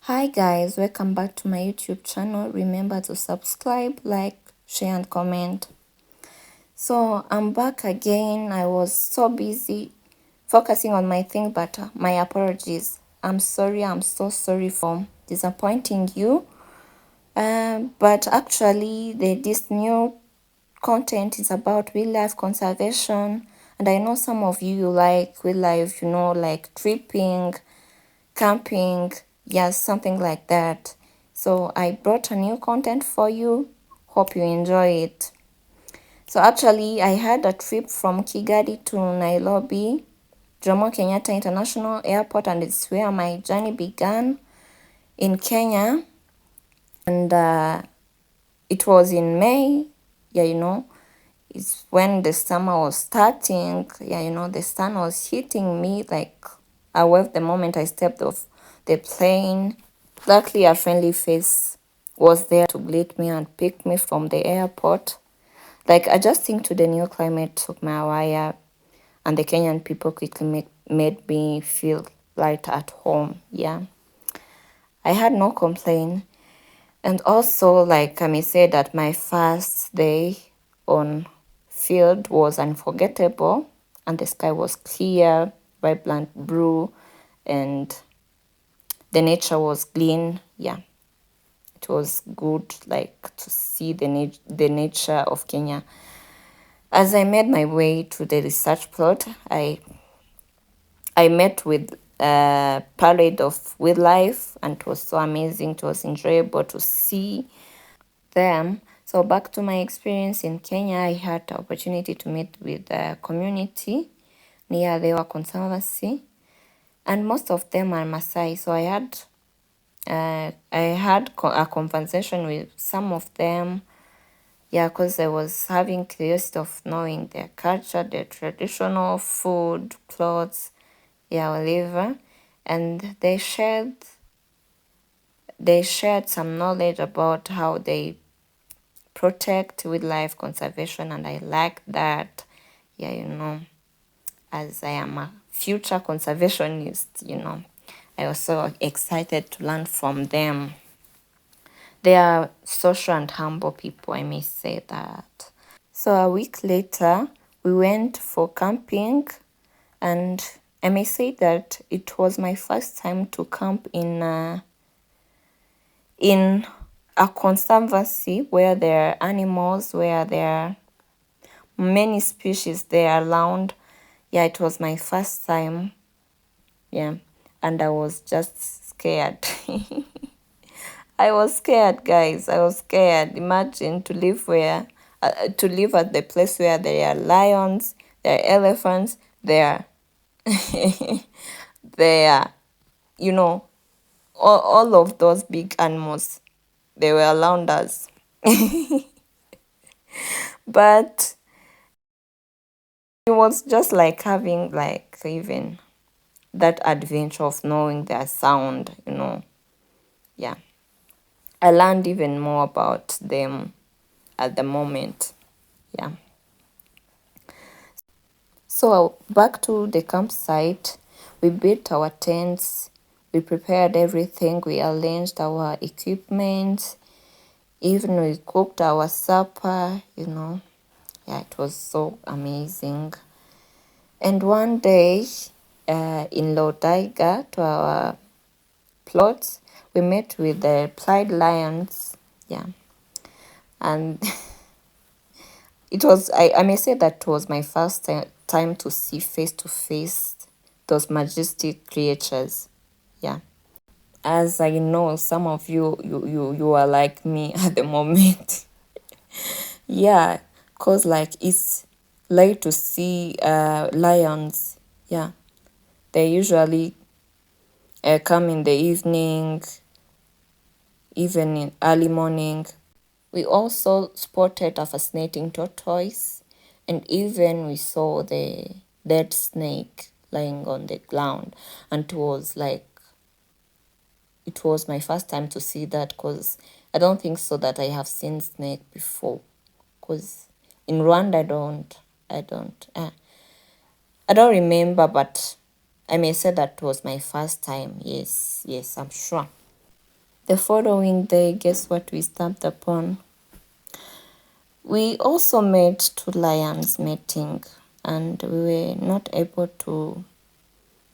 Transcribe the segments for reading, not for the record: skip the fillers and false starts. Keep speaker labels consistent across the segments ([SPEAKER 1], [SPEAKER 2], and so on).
[SPEAKER 1] Hi guys, welcome back to my YouTube channel. Remember to subscribe, like, share and comment. So I'm back again. I was so busy focusing on my thing, but my apologies. I'm sorry. I'm so sorry for disappointing you. But actually, this new content is about wildlife conservation, and I know some of you like wildlife, like tripping, camping, yes, something like that. So I brought a new content for you. Hope you enjoy it. So actually, I had a trip from Kigali to Nairobi, Jomo Kenyatta International Airport, and it's where my journey began in Kenya. And it was in May. It's when the summer was starting. The sun was hitting me like I waved the moment I stepped off the plane. Luckily, a friendly face was there to greet me and pick me from the airport. Like adjusting to the new climate took me a while, and the Kenyan people quickly made me feel right at home. Yeah, I had no complaint. And also, like I may say that my first day on field was unforgettable, and the sky was clear, vibrant blue, and the nature was clean. Yeah, it was good, like to see the nature of Kenya. As I made my way to the research plot, I met with a parade of wildlife, and it was so amazing. It was enjoyable to see them. So back to my experience in Kenya, I had the opportunity to meet with the community near the Wa Conservancy, and most of them are Maasai. So I had a conversation with some of them. Yeah, because I was having curiosity of knowing their culture, their traditional food, clothes, yeah, whatever. And they shared some knowledge about how they protect wildlife conservation, and I like that. Yeah, as I am a future conservationist, I was so excited to learn from them. They are social and humble people, I may say that. So a week later, we went for camping, and I may say that it was my first time to camp in a conservancy where there are animals, where there are many species there around. Yeah, it was my first time. Yeah, and I was just scared. I was scared, guys. I was scared. Imagine to live at the place where there are lions, there are elephants, there, there, you know, all of those big animals. They were around us. But it was just like having like even that adventure of knowing their sound. Yeah. I learned even more about them at the moment. Yeah. So back to the campsite, we built our tents, we prepared everything, we arranged our equipment, even we cooked our supper. Yeah, it was so amazing. And one day, in Lodaiga, to our plot, we met with the Pride Lions. Yeah. And I may say that it was my first time to see face to face those majestic creatures. Yeah. As I know, some of you are like me at the moment. Yeah, cause like it's like to see lions. Yeah, they usually come in the evening, even in early morning. We also spotted a fascinating tortoise, and even we saw the dead snake lying on the ground. And it was my first time to see that, because I don't think so that I have seen snake before. Because in Rwanda, I don't remember, but I may say that was my first time. Yes, I'm sure. The following day, guess what we stumbled upon? We also met two lions mating, and we were not able to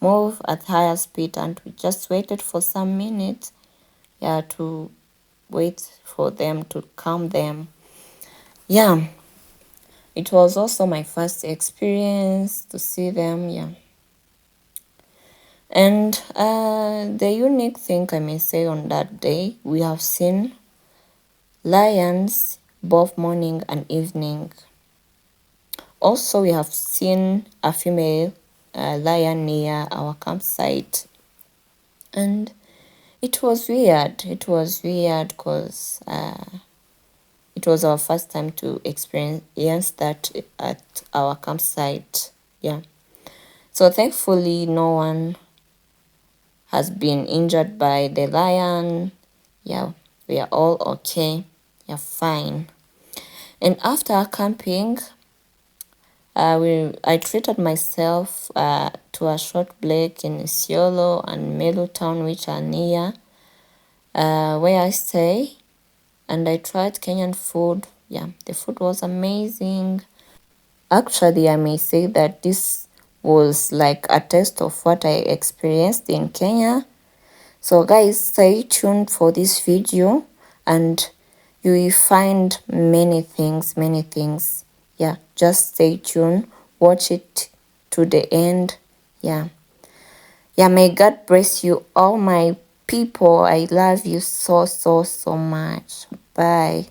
[SPEAKER 1] move at higher speed, and we just waited for some minutes, to wait for them to calm them. It was also my first experience to see them. And the unique thing I may say on that day, we have seen lions both morning and evening. Also, we have seen a female lion near our campsite. And it was weird. It was weird because it was our first time to experience that at our campsite. So thankfully, no one has been injured by the lion. We are all okay. Fine. And after camping, I treated myself to a short break in Isiolo and Melu town, which are near where I stay. And I tried Kenyan food. The food was amazing. Actually, I may say that this was like a taste of what I experienced in Kenya. So guys, stay tuned for this video and you will find many things. Just stay tuned, watch it to the end. May God bless you all, my people. I love you so much. Bye.